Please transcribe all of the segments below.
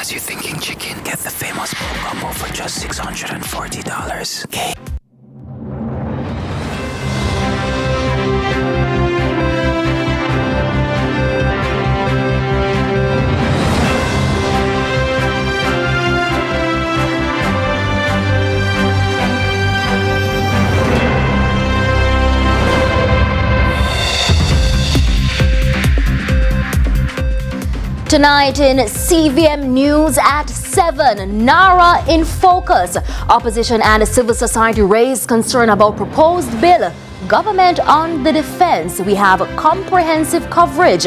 has you thinking, chicken. Get the famous bowl combo for just $640. Okay. Tonight in CVM News at 7, NARRA in focus. Opposition and civil society raise concern about proposed bill. Government on the defense. We have comprehensive coverage.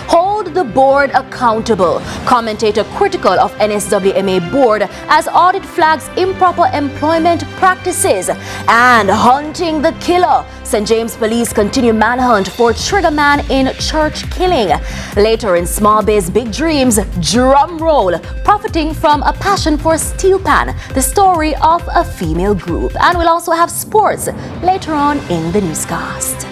Hold the board accountable. Commentator critical of NSWMA board as audit flags improper employment practices. And hunting the killer. St. James Police continue manhunt for trigger man in church killing. Later in Small Biz Big Dreams, drum roll, profiting from a passion for steel pan, the story of a female group. And we'll also have sports later on in the newscast.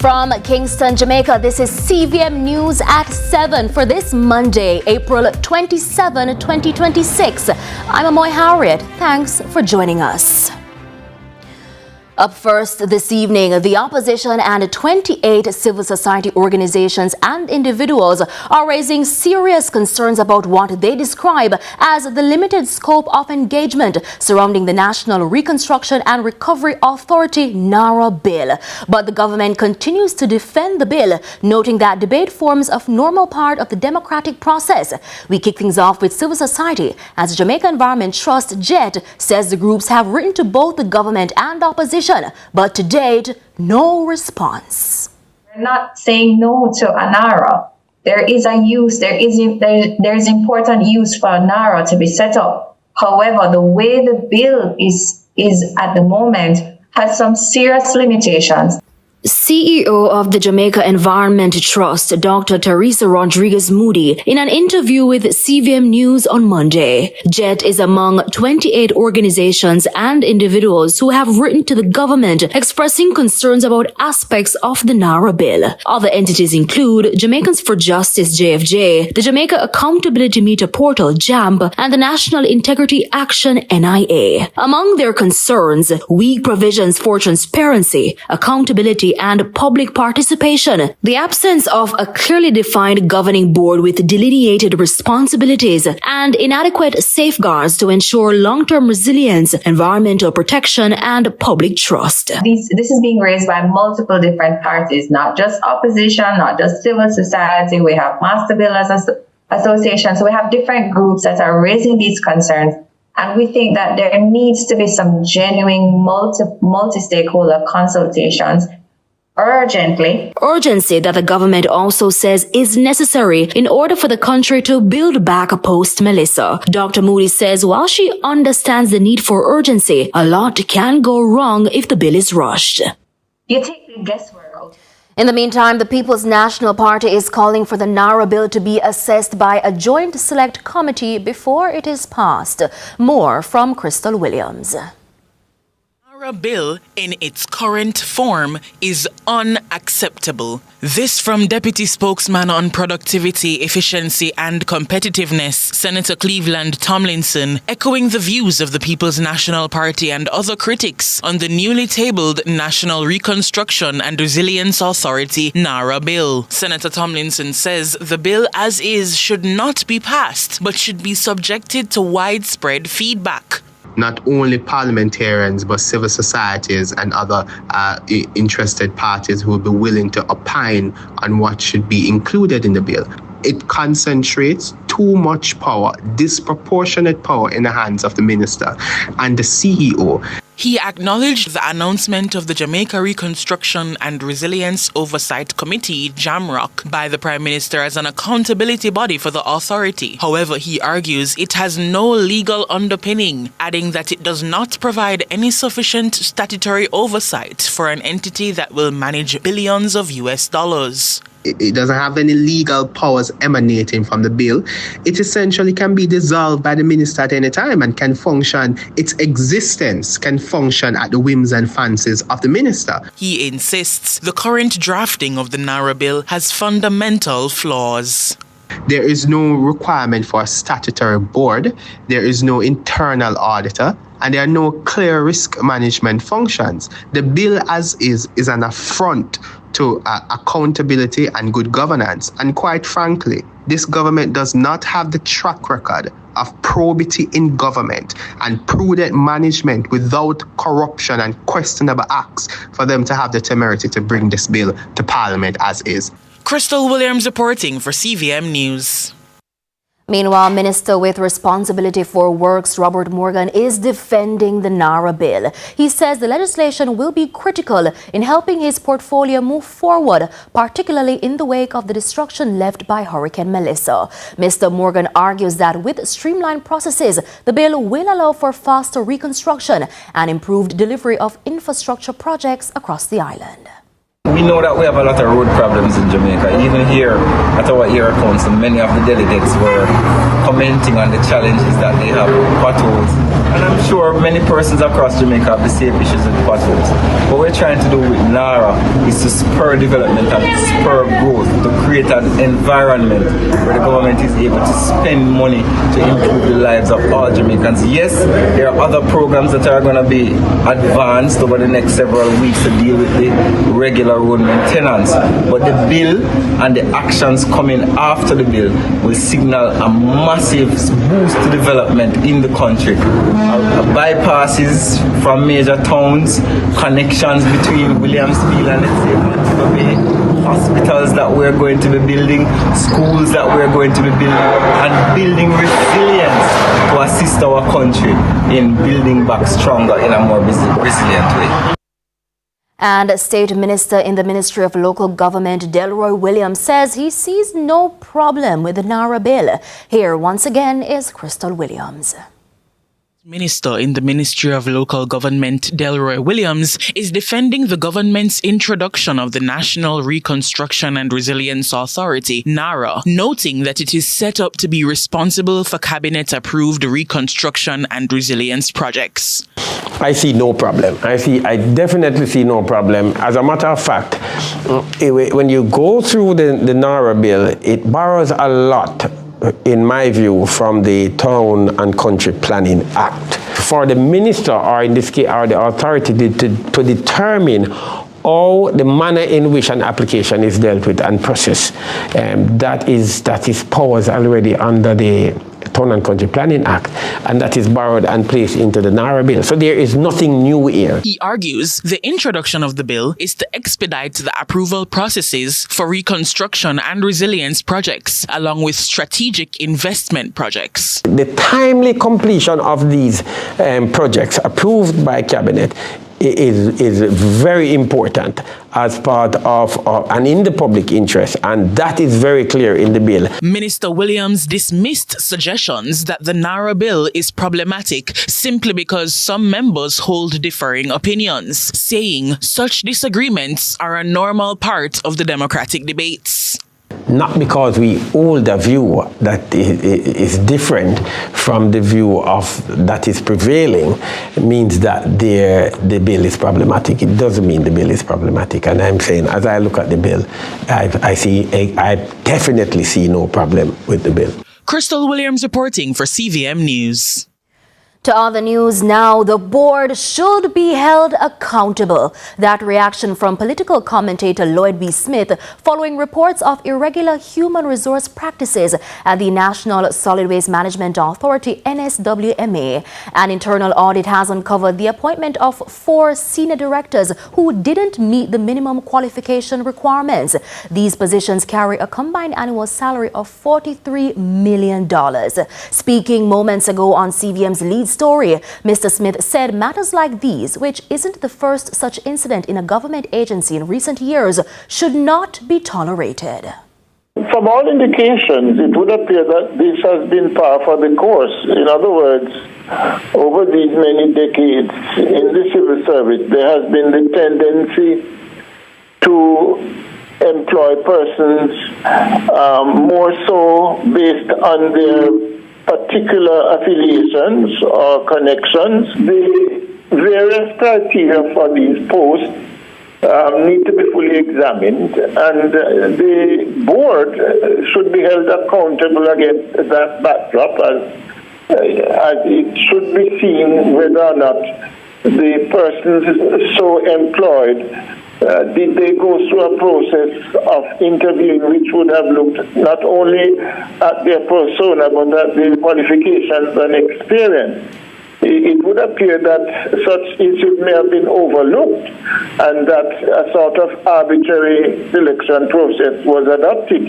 From Kingston, Jamaica, this is CVM News at 7 for this Monday, April 27, 2026. I'm Amoy Harriott. Thanks for joining us. Up first this evening, the opposition and 28 civil society organizations and individuals are raising serious concerns about what they describe as the limited scope of engagement surrounding the National Reconstruction and Recovery Authority NARRA Bill. But the government continues to defend the bill, noting that debate forms a normal part of the democratic process. We kick things off with civil society as Jamaica Environment Trust, JET, says the groups have written to both the government and opposition, but to date, no response. We're not saying no to a NARRA. There is a use, there's important use for a NARRA to be set up. However, the way the bill is at the moment has some serious limitations. CEO of the Jamaica Environment Trust, Dr. Teresa Rodriguez Moody, in an interview with CVM News on Monday. JET is among 28 organizations and individuals who have written to the government expressing concerns about aspects of the NARRA bill. Other entities include Jamaicans for Justice JFJ, the Jamaica Accountability Meter Portal JAMP, and the National Integrity Action NIA. Among their concerns, weak provisions for transparency, accountability, and public participation, the absence of a clearly defined governing board with delineated responsibilities, and inadequate safeguards to ensure long-term resilience, environmental protection, and public trust. This is being raised by multiple different parties, not just opposition, not just civil society. We have Master Builders Association, so we have different groups that are raising these concerns. And we think that there needs to be some genuine multi-stakeholder consultations urgency that the government also says is necessary in order for the country to build back post-Melissa. Dr. Moody says while she understands the need for urgency, a lot can go wrong if the bill is rushed. You take the guesswork out. In the meantime, the People's National Party is calling for the NARRA bill to be assessed by a joint select committee before it is passed. More from Krystol Williams. NARRA bill in its current form is unacceptable. This from Deputy Spokesman on Productivity, Efficiency and Competitiveness, Senator Cleveland Tomlinson, echoing the views of the People's National Party and other critics on the newly tabled National Reconstruction and Resilience Authority NARRA bill. Senator Tomlinson says the bill as is should not be passed, but should be subjected to widespread feedback. Not only parliamentarians, but civil societies and other interested parties who will be willing to opine on what should be included in the bill. It concentrates too much power, disproportionate power in the hands of the minister and the CEO. He acknowledged the announcement of the Jamaica Reconstruction and Resilience Oversight Committee, JAMROC, by the Prime Minister as an accountability body for the authority. However, he argues it has no legal underpinning, adding that it does not provide any sufficient statutory oversight for an entity that will manage billions of US dollars. It doesn't have any legal powers emanating from the bill. It essentially can be dissolved by the minister at any time and can function, its existence can function at the whims and fancies of the minister. He insists the current drafting of the NARRA Bill has fundamental flaws. There is no requirement for a statutory board. There is no internal auditor. And there are no clear risk management functions. The bill as is an affront to accountability and good governance. And quite frankly, this government does not have the track record of probity in government and prudent management without corruption and questionable acts for them to have the temerity to bring this bill to Parliament as is. Krystol Williams reporting for CVM News. Meanwhile, Minister with responsibility for works Robert Morgan is defending the NARRA bill. He says the legislation will be critical in helping his portfolio move forward, particularly in the wake of the destruction left by Hurricane Melissa. Mr. Morgan argues that with streamlined processes, the bill will allow for faster reconstruction and improved delivery of infrastructure projects across the island. We know that we have a lot of road problems in Jamaica. Even here at our area council, many of the delegates were commenting on the challenges that they have with potholes. And I'm sure many persons across Jamaica have the same issues with potholes. What we're trying to do with NARRA is to spur development and spur growth, to create an environment where the government is able to spend money to improve the lives of all Jamaicans. Yes, there are other programs that are going to be advanced over the next several weeks to deal with the regular road maintenance, but the bill and the actions coming after the bill will signal a massive boost to development in the country. Bypasses from major towns, connections between Williamsfield and let's say Montego Bay, hospitals that we're going to be building, schools that we're going to be building, and building resilience to assist our country in building back stronger in a more resilient way. And State Minister in the Ministry of Local Government, Delroy Williams, says he sees no problem with the NARRA bill. Here once again is Krystol Williams. Minister in the Ministry of Local Government, Delroy Williams, is defending the government's introduction of the National Reconstruction and Resilience Authority, NARRA, noting that it is set up to be responsible for cabinet-approved reconstruction and resilience projects. I see no problem. I definitely see no problem. As a matter of fact, when you go through the NARRA bill, it borrows a lot, in my view, from the Town and Country Planning Act. For the minister, or in this case, or the authority to determine how the manner in which an application is dealt with and processed, that is powers already under the Town and Country Planning Act, and that is borrowed and placed into the NARRA bill. So there is nothing new here. He argues the introduction of the bill is to expedite the approval processes for reconstruction and resilience projects, along with strategic investment projects. The timely completion of these projects approved by Cabinet is very important as part of and in the public interest, and that is very clear in the bill. Minister Williams dismissed suggestions that the NARRA bill is problematic simply because some members hold differing opinions, saying such disagreements are a normal part of the democratic debates. Not because we hold a view that is different from the view of that is prevailing means that the bill is problematic. It doesn't mean the bill is problematic. And I'm saying, as I look at the bill, I definitely see no problem with the bill. Krystol Williams reporting for CVM News. To other news now, the board should be held accountable. That reaction from political commentator Lloyd B. Smith following reports of irregular human resource practices at the National Solid Waste Management Authority, NSWMA. An internal audit has uncovered the appointment of 4 senior directors who didn't meet the minimum qualification requirements. These positions carry a combined annual salary of $43 million. Speaking moments ago on CVM's lead story, Mr. Smith said matters like these, which isn't the first such incident in a government agency in recent years, should not be tolerated. From all indications, it would appear that this has been par for the course. In other words, over these many decades in the civil service, there has been the tendency to employ persons more so based on their particular affiliations or connections. The various criteria for these posts need to be fully examined, and the board should be held accountable against that backdrop, as it should be seen whether or not the persons so employed did they go through a process of interviewing which would have looked not only at their persona but at their qualifications and experience. It would appear that such issues may have been overlooked and that a sort of arbitrary selection process was adopted.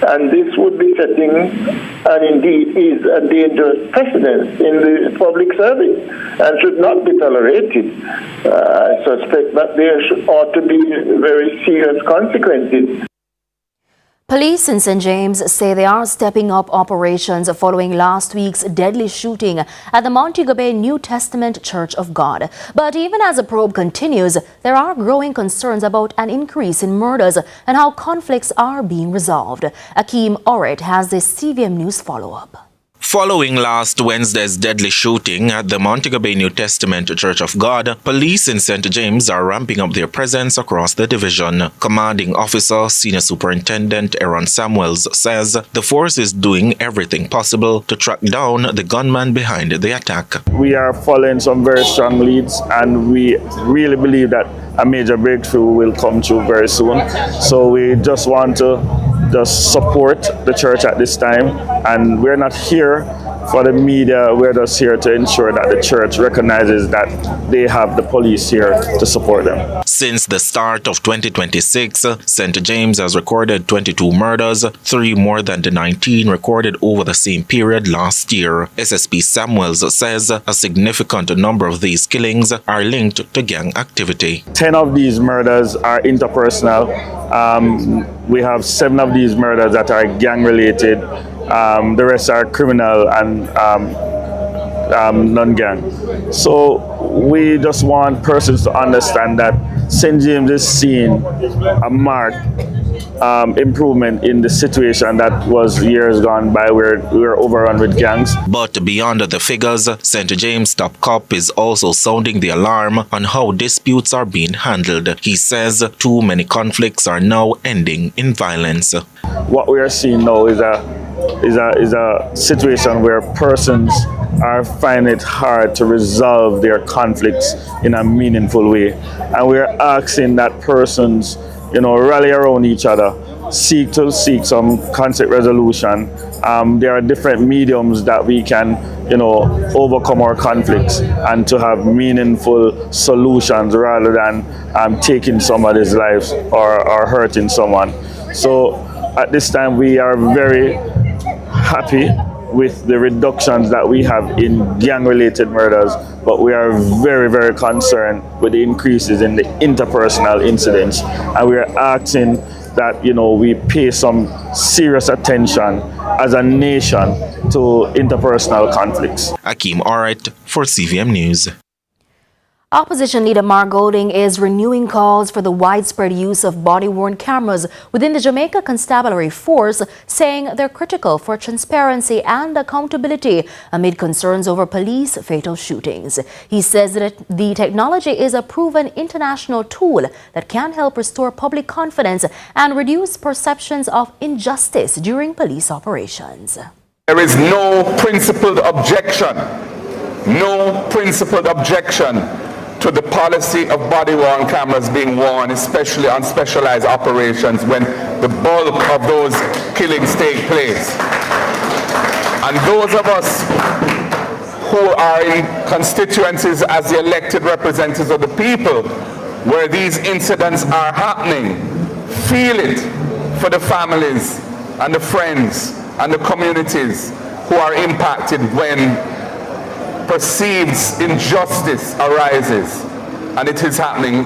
And this would be setting, and indeed is, a dangerous precedent in the public service and should not be tolerated. I suspect that there ought to be very serious consequences. Police in St. James say they are stepping up operations following last week's deadly shooting at the Montego Bay New Testament Church of God. But even as the probe continues, there are growing concerns about an increase in murders and how conflicts are being resolved. Akeem Harriott has this CVM News follow-up. Following last Wednesday's deadly shooting at the Montego Bay New Testament Church of God, police in St. James are ramping up their presence across the division. Commanding Officer Senior Superintendent Aaron Samuels says the force is doing everything possible to track down the gunman behind the attack. We are following some very strong leads, and we really believe that a major breakthrough will come through very soon. So we just want to support the church at this time, and we're not here for the media. We're just here to ensure that the church recognizes that they have the police here to support them. Since the start of 2026, St. James has recorded 22 murders, 3 more than the 19 recorded over the same period last year. SSP Samuels says a significant number of these killings are linked to gang activity. 10 of these murders are interpersonal. We have 7 of these murders that are gang-related. The rest are criminal and non-gang. So we just want persons to understand that St. James is seeing a marked improvement in the situation that was years gone by where we were overrun with gangs. But beyond the figures, St. James Top Cop is also sounding the alarm on how disputes are being handled. He says too many conflicts are now ending in violence. What we are seeing now is a situation where persons are finding it hard to resolve their conflicts in a meaningful way. And we are asking that persons, rally around each other, seek some conflict resolution. There are different mediums that we can, overcome our conflicts and to have meaningful solutions rather than taking somebody's lives or hurting someone. So at this time, we are very happy with the reductions that we have in gang-related murders, but we are very, very concerned with the increases in the interpersonal incidents, and we are asking that we pay some serious attention as a nation to interpersonal conflicts. Akeem Harriott for CVM News. Opposition leader Mark Golding is renewing calls for the widespread use of body-worn cameras within the Jamaica Constabulary Force, saying they're critical for transparency and accountability amid concerns over police fatal shootings. He says that the technology is a proven international tool that can help restore public confidence and reduce perceptions of injustice during police operations. There is no principled objection no principled objection to the policy of body-worn cameras being worn, especially on specialized operations when the bulk of those killings take place. And those of us who are in constituencies as the elected representatives of the people where these incidents are happening, feel it for the families and the friends and the communities who are impacted when perceived injustice arises, and it is happening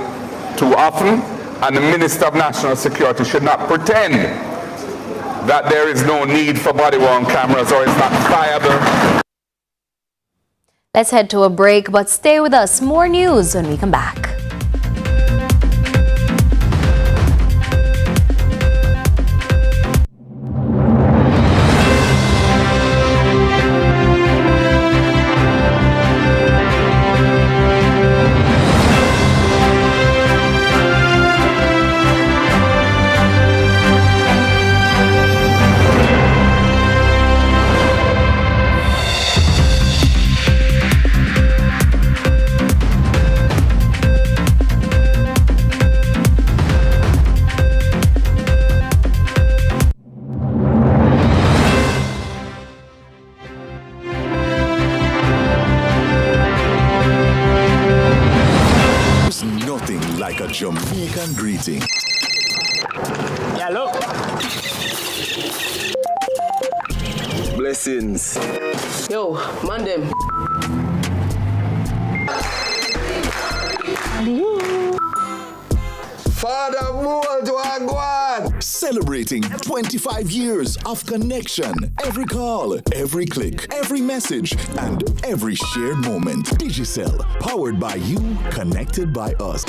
too often, and the Minister of National Security should not pretend that there is no need for body-worn cameras or it's not viable. Let's head to a break, but stay with us. More news when we come back. Jamaican greeting. Hello. Blessings. Yo, man them. Father Mold Wagwan. Celebrating 25 years of connection. Every call, every click, every message, and every shared moment. Digicel, powered by you, connected by us.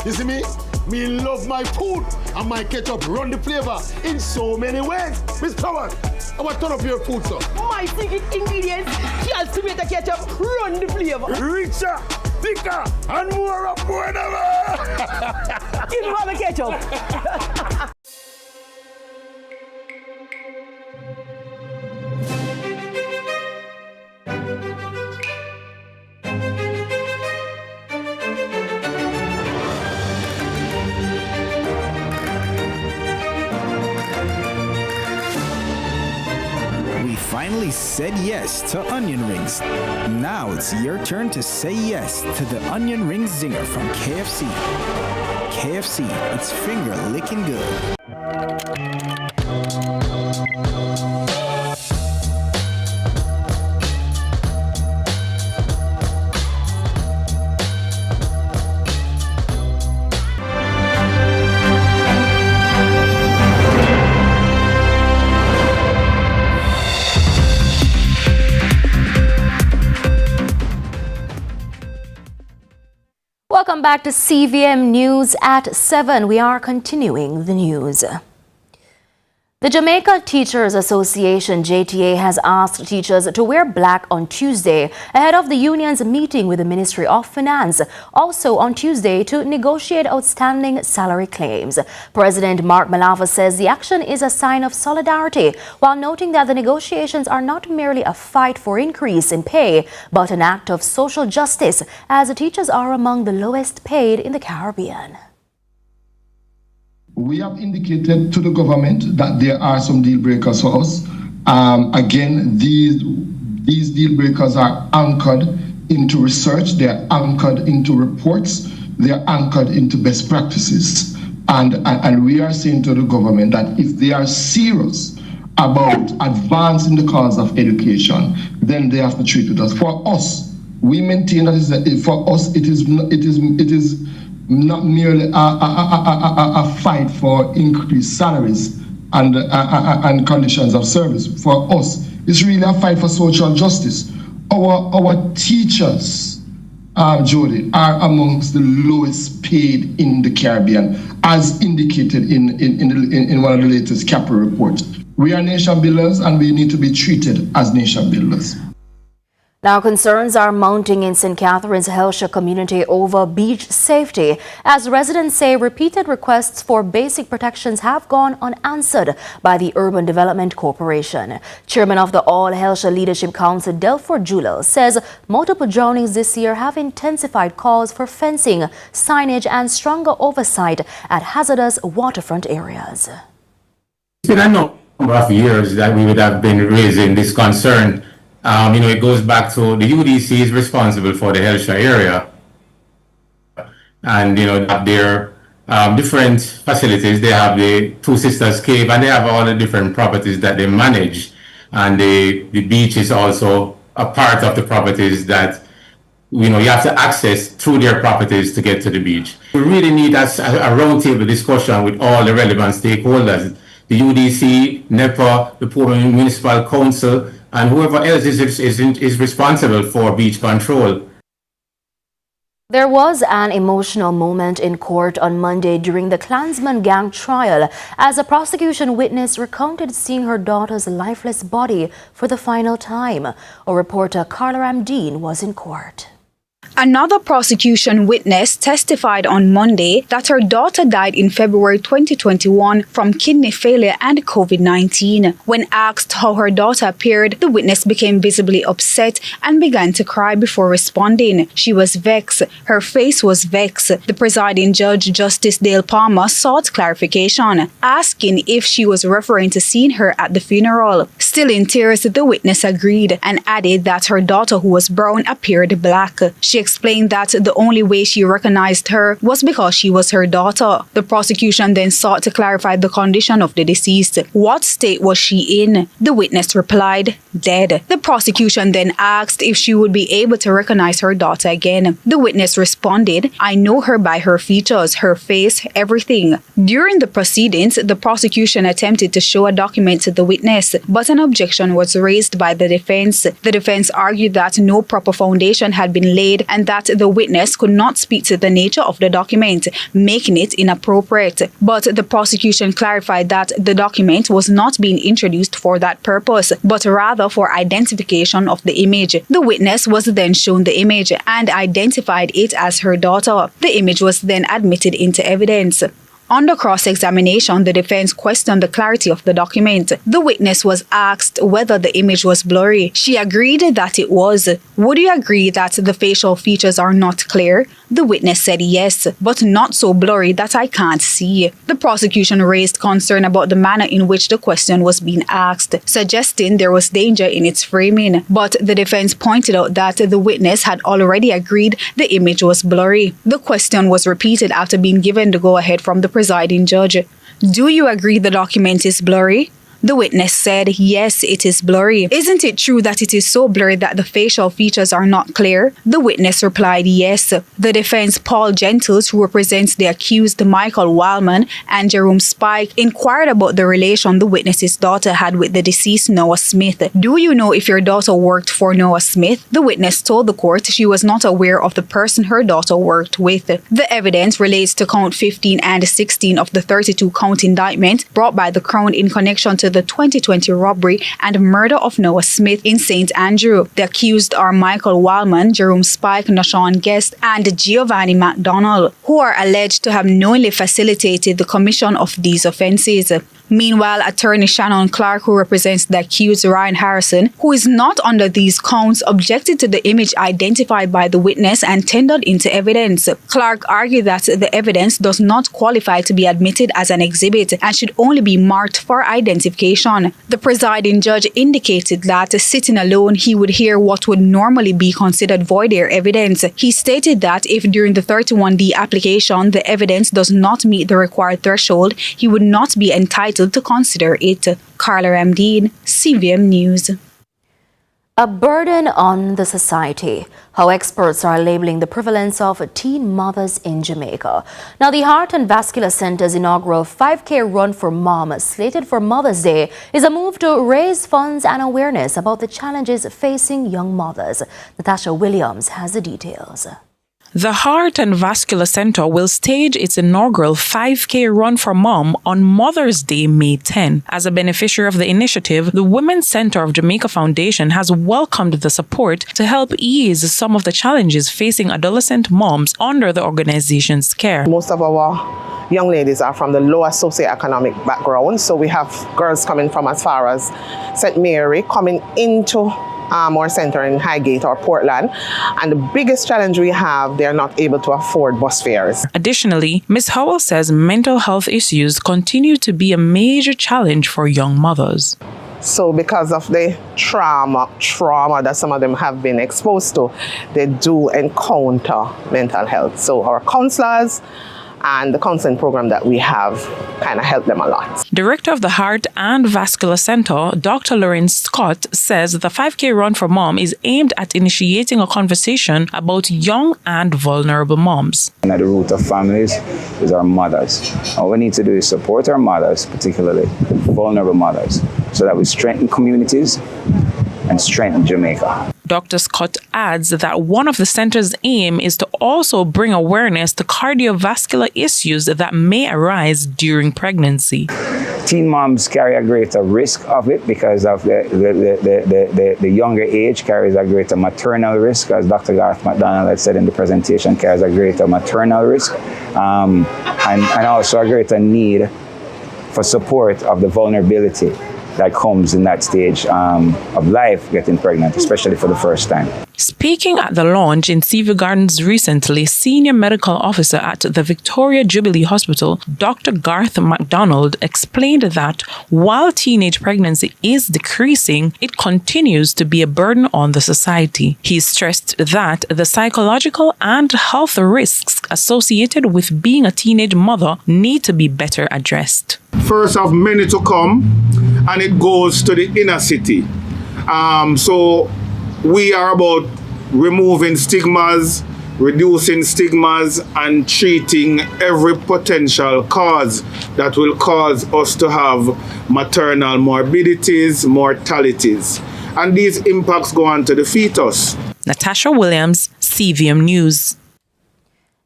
You see me? Me love my food and my ketchup run the flavor in so many ways. Miss Power, I want to turn up your food, sir. My secret ingredients, calcium tomato ketchup, run the flavor. Richer, thicker, and more of more than ever. Give me all the ketchup. Finally said yes to onion rings. Now it's your turn to say yes to the onion ring zinger from KFC. KFC, it's finger licking good. Welcome back to CVM News at 7. We are continuing the news. The Jamaica Teachers Association, JTA, has asked teachers to wear black on Tuesday ahead of the union's meeting with the Ministry of Finance, also on Tuesday to negotiate outstanding salary claims. President Mark Malava says the action is a sign of solidarity, while noting that the negotiations are not merely a fight for increase in pay, but an act of social justice, as the teachers are among the lowest paid in the Caribbean. We have indicated to the government that there are some deal breakers for us. Again, these deal breakers are anchored into research, they are anchored into reports, they are anchored into best practices. And we are saying to the government that if they are serious about advancing the cause of education, then they have to treat with us. For us, we maintain that for us it is not merely a fight for increased salaries and conditions of service. For us, it's really a fight for social justice. Our teachers, Jody, are amongst the lowest paid in the Caribbean, as indicated in one of the latest CAPRA reports. We are nation builders, and we need to be treated as nation builders. Now, concerns are mounting in St. Catharines' Helshire community over beach safety, as residents say repeated requests for basic protections have gone unanswered by the Urban Development Corporation. Chairman of the All Helshire Leadership Council, Delford Julel, says multiple drownings this year have intensified calls for fencing, signage and stronger oversight at hazardous waterfront areas. It's been a number of years that we would have been raising this concern. It goes back to the UDC is responsible for the Helshire area, and their different facilities. They have the Two Sisters Cave, and they have all the different properties that they manage. And the beach is also a part of the properties that you have to access through their properties to get to the beach. We really need a roundtable discussion with all the relevant stakeholders: the UDC, NEPA, the Portland Municipal Council, and whoever else is responsible for beach control. There was an emotional moment in court on Monday during the Clansman gang trial as a prosecution witness recounted seeing her daughter's lifeless body for the final time. Our reporter Carla Ramdeen was in court. Another prosecution witness testified on Monday that her daughter died in February 2021 from kidney failure and COVID-19. When asked how her daughter appeared, the witness became visibly upset and began to cry before responding. She was vexed. Her face was vexed. The presiding judge, Justice Dale Palmer, sought clarification, asking if she was referring to seeing her at the funeral. Still in tears, the witness agreed and added that her daughter, who was brown, appeared black. She explained that the only way she recognized her was because she was her daughter. The prosecution then sought to clarify the condition of the deceased. What state was she in? The witness replied, dead. The prosecution then asked if she would be able to recognize her daughter again. The witness responded, I know her by her features, her face, everything. During the proceedings, the prosecution attempted to show a document to the witness, but an objection was raised by the defense. The defense argued that no proper foundation had been laid and that the witness could not speak to the nature of the document, making it inappropriate. But the prosecution clarified that the document was not being introduced for that purpose, but rather for identification of the image. The witness was then shown the image and identified it as her daughter. The image was then admitted into evidence. Under cross-examination, the defense questioned the clarity of the document. The witness was asked whether the image was blurry. She agreed that it was. Would you agree that the facial features are not clear? The witness said yes, but not so blurry that I can't see. The prosecution raised concern about the manner in which the question was being asked, suggesting there was danger in its framing. But the defense pointed out that the witness had already agreed the image was blurry. The question was repeated after being given the go-ahead from the presiding judge. Do you agree the document is blurry? The witness said, yes, it is blurry. Isn't it true that it is so blurry that the facial features are not clear? The witness replied, yes. The defense, Paul Gentles, who represents the accused Michael Wildman and Jerome Spike, inquired about the relation the witness's daughter had with the deceased Noah Smith. Do you know if your daughter worked for Noah Smith? The witness told the court she was not aware of the person her daughter worked with. The evidence relates to count 15 and 16 of the 32-count indictment brought by the Crown in connection to the 2020 robbery and murder of Noah Smith in St. Andrew. The accused are Michael Wildman, Jerome Spike, Nashawn Guest, and Giovanni McDonald, who are alleged to have knowingly facilitated the commission of these offences. Meanwhile, attorney Shannon Clark, who represents the accused Ryan Harrison, who is not under these counts, objected to the image identified by the witness and tendered into evidence. Clark argued that the evidence does not qualify to be admitted as an exhibit and should only be marked for identification. The presiding judge indicated that, sitting alone, he would hear what would normally be considered voir dire evidence. He stated that if during the 31D application the evidence does not meet the required threshold, he would not be entitled to consider it. Carla Ramdeen, CVM News. A burden on the society. How experts are labeling the prevalence of teen mothers in Jamaica. Now, the Heart and Vascular Center's inaugural 5K Run for Mom, slated for Mother's Day, is a move to raise funds and awareness about the challenges facing young mothers. Natasha Williams has the details. The Heart and Vascular Center will stage its inaugural 5K Run for Mom on Mother's Day, May 10. As a beneficiary of the initiative, the Women's Center of Jamaica Foundation has welcomed the support to help ease some of the challenges facing adolescent moms under the organization's care. Most of our young ladies are from the lower socioeconomic background, so we have girls coming from as far as St. Mary coming into our center in Highgate or Portland, and the biggest challenge we have, they are not able to afford bus fares. Additionally, Ms. Howell says mental health issues continue to be a major challenge for young mothers. So because of the trauma that some of them have been exposed to, they do encounter mental health. So our counselors and the counseling program that we have kind of help them a lot. Director of the Heart and Vascular Center, Dr. Lorraine Scott, says the 5K Run for Mom is aimed at initiating a conversation about young and vulnerable moms. And at the root of families is our mothers. All we need to do is support our mothers, particularly vulnerable mothers, so that we strengthen communities and strengthen Jamaica. Dr. Scott adds that one of the center's aim is to also bring awareness to cardiovascular issues that may arise during pregnancy. Teen moms carry a greater risk of it because of the younger age carries a greater maternal risk, as Dr. Garth McDonald had said in the presentation, carries a greater maternal risk and also a greater need for support of the vulnerability that comes in that stage of life, getting pregnant, especially for the first time. Speaking at the launch in Seaview Gardens recently, Senior Medical Officer at the Victoria Jubilee Hospital, Dr. Garth MacDonald, explained that while teenage pregnancy is decreasing, it continues to be a burden on the society. He stressed that the psychological and health risks associated with being a teenage mother need to be better addressed. First of many to come, and it goes to the inner city. So we are about removing stigmas, reducing stigmas, and treating every potential cause that will cause us to have maternal morbidities, mortalities. And these impacts go on to the fetus. Natasha Williams, CVM News.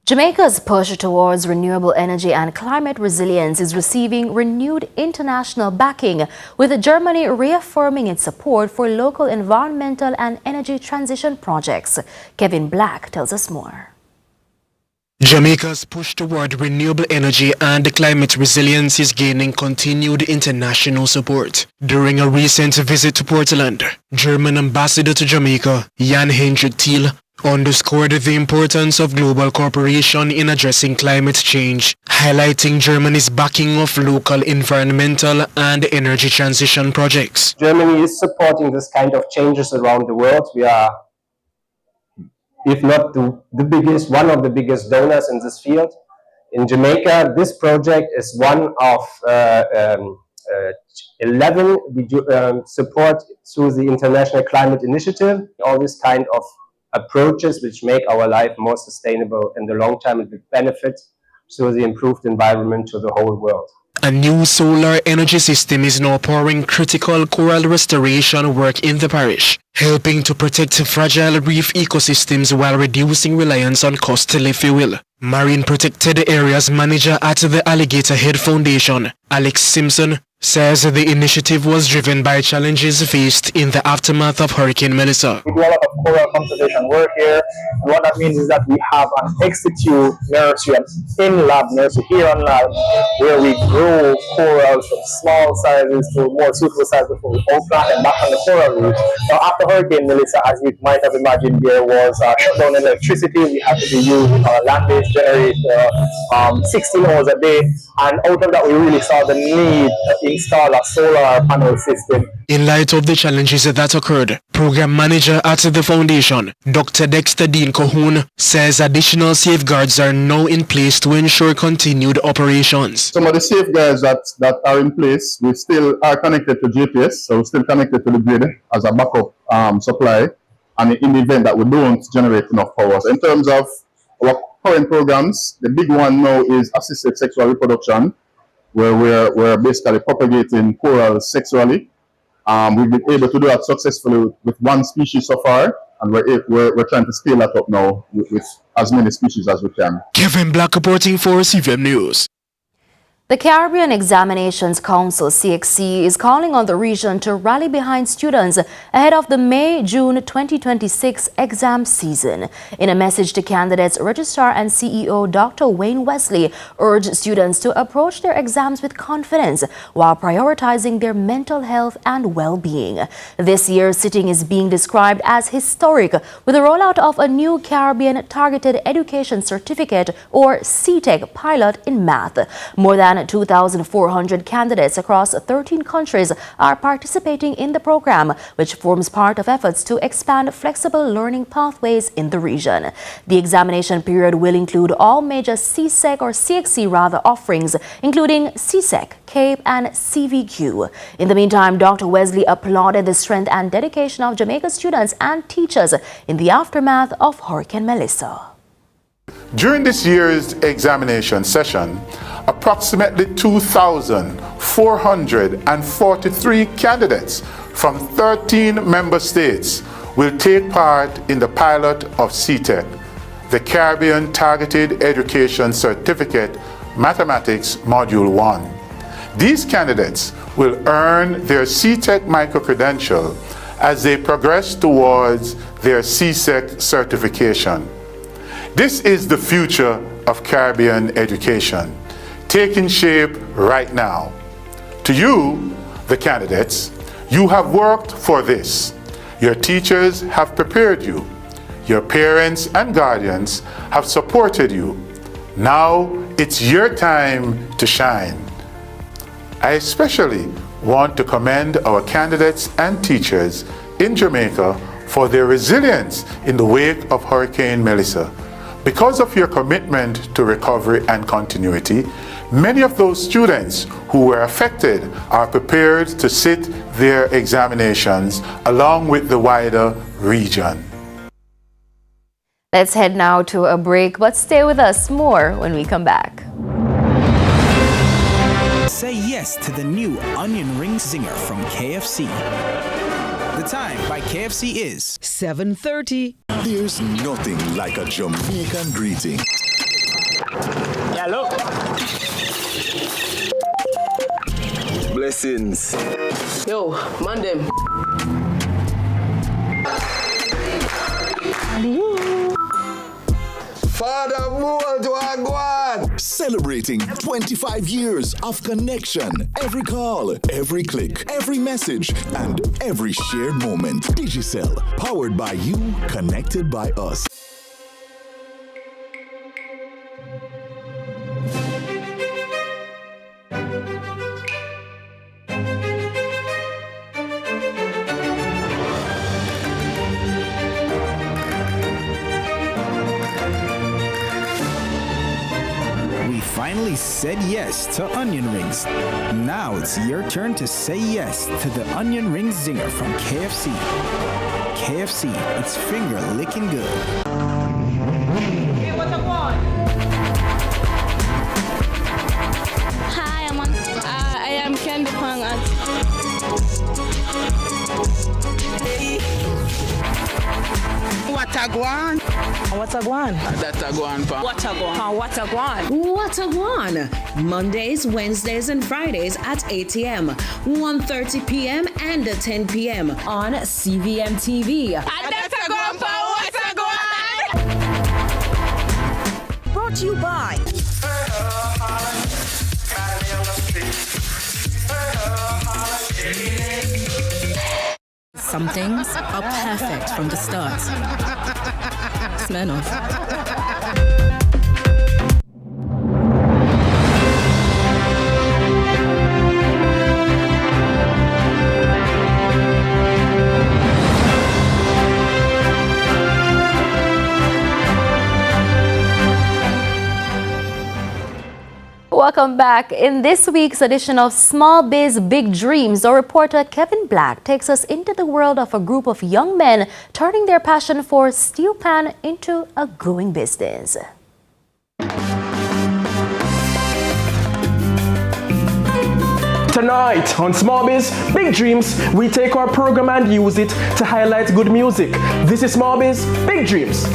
Jamaica's push towards renewable energy and climate resilience is receiving renewed international backing, with Germany reaffirming its support for local environmental and energy transition projects. Kevin Black tells us more. Jamaica's push toward renewable energy and climate resilience is gaining continued international support. During a recent visit to Portland, German ambassador to Jamaica, Jan-Hendrik Thiel, underscored the importance of global cooperation in addressing climate change, highlighting Germany's backing of local environmental and energy transition projects. Germany is supporting this kind of changes around the world. We are, if not the biggest, one of the biggest donors in this field. In Jamaica, this project is one of 11 we support through the International Climate Initiative. All this kind of approaches which make our life more sustainable in the long term and with benefit through the improved environment to the whole world. A new solar energy system is now powering critical coral restoration work in the parish, helping to protect fragile reef ecosystems while reducing reliance on costly fuel. Marine Protected Areas Manager at the Alligator Head Foundation, Alex Simpson, says the initiative was driven by challenges faced in the aftermath of Hurricane Melissa. We do a lot of coral conservation work here, and what that means is that we have an ex-situ nursery, an in-lab nursery here on lab, where we grow corals from small sizes to more suitable sizes before we plant them back on the coral reef. Now, after Hurricane Melissa, as you might have imagined, there was a shutdown in electricity. We had to be using our land-based generator 16 hours a day, and out of that we really saw the need to install a solar panel system. In light of the challenges that occurred, Program Manager at the Foundation, Dr. Dexter Dean Cahoon, says additional safeguards are now in place to ensure continued operations. Some of the safeguards that are in place, we still are connected to GPS, so we're still connected to the grid as a backup supply, and in the event that we don't generate enough power. So in terms of our current programs, the big one now is assisted sexual reproduction, where we're basically propagating corals sexually. We've been able to do that successfully with one species so far, And we're trying to scale that up now with as many species as we can. Kevin Black reporting for CVM News. The Caribbean Examinations Council, CXC, is calling on the region to rally behind students ahead of the May-June 2026 exam season. In a message to candidates, Registrar and CEO Dr. Wayne Wesley urged students to approach their exams with confidence while prioritizing their mental health and well-being. This year's sitting is being described as historic, with the rollout of a new Caribbean Targeted Education Certificate, or CTEC, pilot in math. More than 2,400 candidates across 13 countries are participating in the program, which forms part of efforts to expand flexible learning pathways in the region. The examination period will include all major CXC offerings, including CSEC, CAPE, and CVQ. In the meantime, Dr. Wesley applauded the strength and dedication of Jamaica students and teachers in the aftermath of Hurricane Melissa. During this year's examination session, approximately 2,443 candidates from 13 member states will take part in the pilot of CTEC, the Caribbean Targeted Education Certificate Mathematics Module 1. These candidates will earn their CTEC microcredential as they progress towards their CSEC certification. This is the future of Caribbean education, taking shape right now. To you, the candidates, you have worked for this. Your teachers have prepared you. Your parents and guardians have supported you. Now it's your time to shine. I especially want to commend our candidates and teachers in Jamaica for their resilience in the wake of Hurricane Melissa. Because of your commitment to recovery and continuity, many of those students who were affected are prepared to sit their examinations along with the wider region. Let's head now to a break, but stay with us. More when we come back. Say yes to the new onion ring zinger from KFC. The time by KFC is 7:30. There's nothing like a Jamaican greeting. Hello. Blessings. Yo, man them. Father Mold Wagwan! Celebrating 25 years of connection. Every call, every click, every message, and every shared moment. Digicel, powered by you, connected by us. Finally said yes to onion rings. Now it's your turn to say yes to the onion ring zinger from KFC. KFC, it's finger licking good. Hey, what I want? Hi, I am Candy Pang. What a guan? What a guan? That a guan pa. What a guan? What a guan? What a guan? Mondays, Wednesdays, and Fridays at 8 a.m., 1:30 p.m., and 10 p.m. on CVM TV. That's a guan pa. What a guan? Brought to you by Some things are perfect from the start. Smirnoff. Welcome back. In this week's edition of Small Biz Big Dreams, our reporter Kevin Black takes us into the world of a group of young men turning their passion for steel pan into a growing business. Tonight on Small Biz, Big Dreams, we take our program and use it to highlight good music. This is Small Biz, Big Dreams.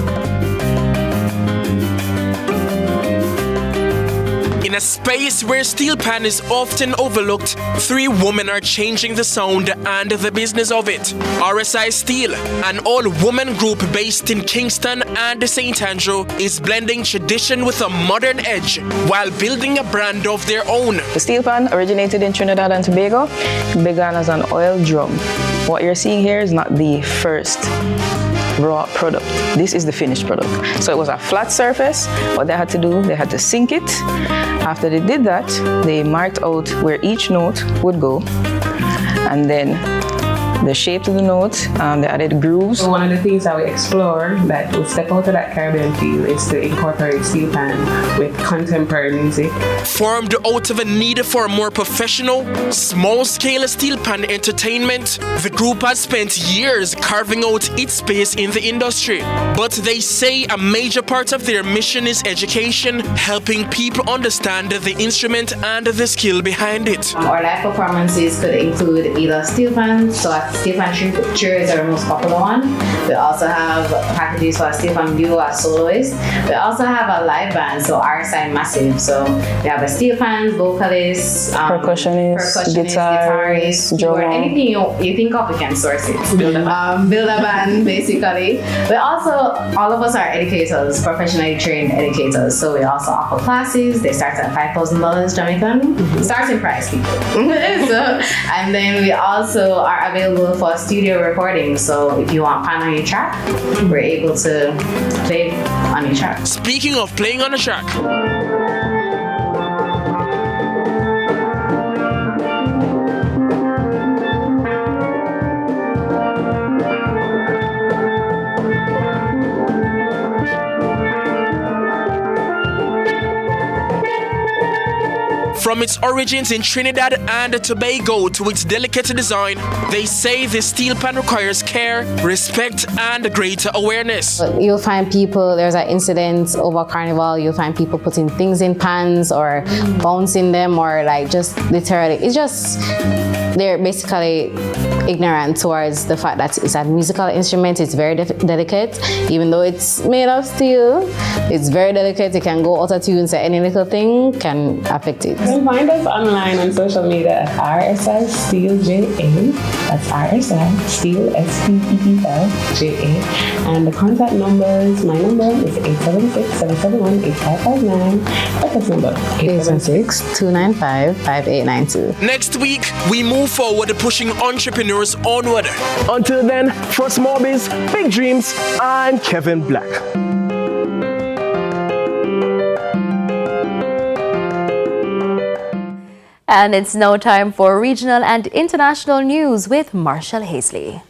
In a space where steel pan is often overlooked, 3 women are changing the sound and the business of it. RSI Steel, an all-woman group based in Kingston and St. Andrew, is blending tradition with a modern edge while building a brand of their own. The steel pan originated in Trinidad and Tobago, began as an oil drum. What you're seeing here is not the first raw product. This is the finished product. So it was a flat surface. What they had to do, they had to sink it. After they did that, they marked out where each note would go, and then the shape of the note, they added grooves. So one of the things that we explore that will step out of that Caribbean feel is to incorporate steel pan with contemporary music. Formed out of a need for more professional, small-scale steel pan entertainment, the group has spent years carving out its space in the industry. But they say a major part of their mission is education, helping people understand the instrument and the skill behind it. Our live performances could include either steel pans, so steel pan chair is our most popular one. We also have packages for steel pan duo as soloist. We also have a live band, so RSI Massive. So we have a steel pan, vocalist, percussionist, guitarist, drummer. Anything you think of, we can source it. Build a band, basically. We also, all of us are educators, professionally trained educators. So we also offer classes. They start at $5,000 Jamaican. Starting price, people. And then we also are available for studio recording. So if you want pan on your track, we're able to play on your track. Speaking of playing on a track, from its origins in Trinidad and Tobago to its delicate design, they say the steel pan requires care, respect, and greater awareness. You'll find people, there's an incident over Carnival, you'll find people putting things in pans or bouncing them or like just literally, it's just, they're basically ignorant towards the fact that it's a musical instrument. It's very delicate, even though it's made of steel. It's very delicate. It can go out of tune, so any little thing can affect it. You can find us online on social media at RSI Steel JA. That's RSI Steel STEEL JA. And the contact numbers, my number is 876-771-8559. Reference number 876-295-5892. Next week, we move forward pushing entrepreneurs onward. Until then, for Small Biz, Big Dreams, I'm Kevin Black. And it's now time for regional and international news with Marshall Hazley.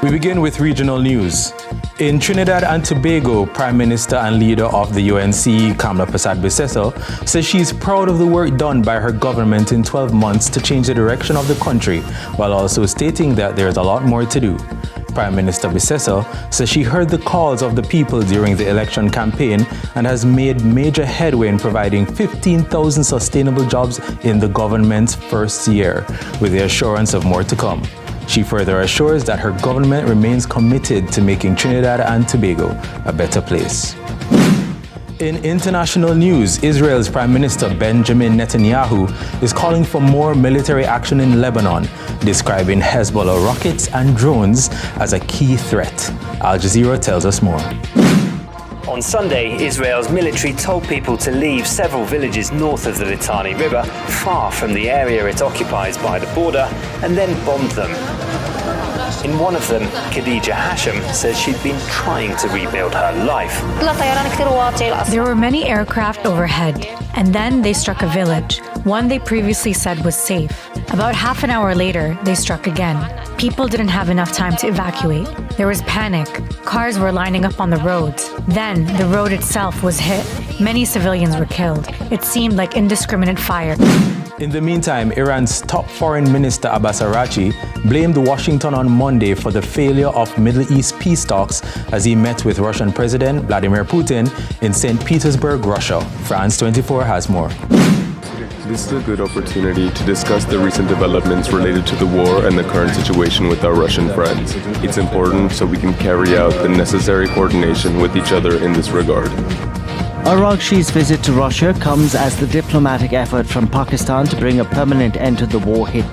We begin with regional news. In Trinidad and Tobago, Prime Minister and leader of the UNC, Kamla Persad-Bissessel, says she's proud of the work done by her government in 12 months to change the direction of the country, while also stating that there's a lot more to do. Prime Minister Bissessel says she heard the calls of the people during the election campaign and has made major headway in providing 15,000 sustainable jobs in the government's first year, with the assurance of more to come. She further assures that her government remains committed to making Trinidad and Tobago a better place. In international news, Israel's Prime Minister Benjamin Netanyahu is calling for more military action in Lebanon, describing Hezbollah rockets and drones as a key threat. Al Jazeera tells us more. On Sunday, Israel's military told people to leave several villages north of the Litani River, far from the area it occupies by the border, and then bombed them. In one of them, Khadija Hashem says she'd been trying to rebuild her life. There were many aircraft overhead, and then they struck a village, one they previously said was safe. About half an hour later, they struck again. People didn't have enough time to evacuate. There was panic. Cars were lining up on the roads. Then, the road itself was hit. Many civilians were killed. It seemed like indiscriminate fire. In the meantime, Iran's top foreign minister Abbas Araghchi blamed Washington on Monday for the failure of Middle East peace talks as he met with Russian President Vladimir Putin in St. Petersburg, Russia. France 24 has more. This is a good opportunity to discuss the recent developments related to the war and the current situation with our Russian friends. It's important so we can carry out the necessary coordination with each other in this regard. Araghchi's visit to Russia comes as the diplomatic effort from Pakistan to bring a permanent end to the war hit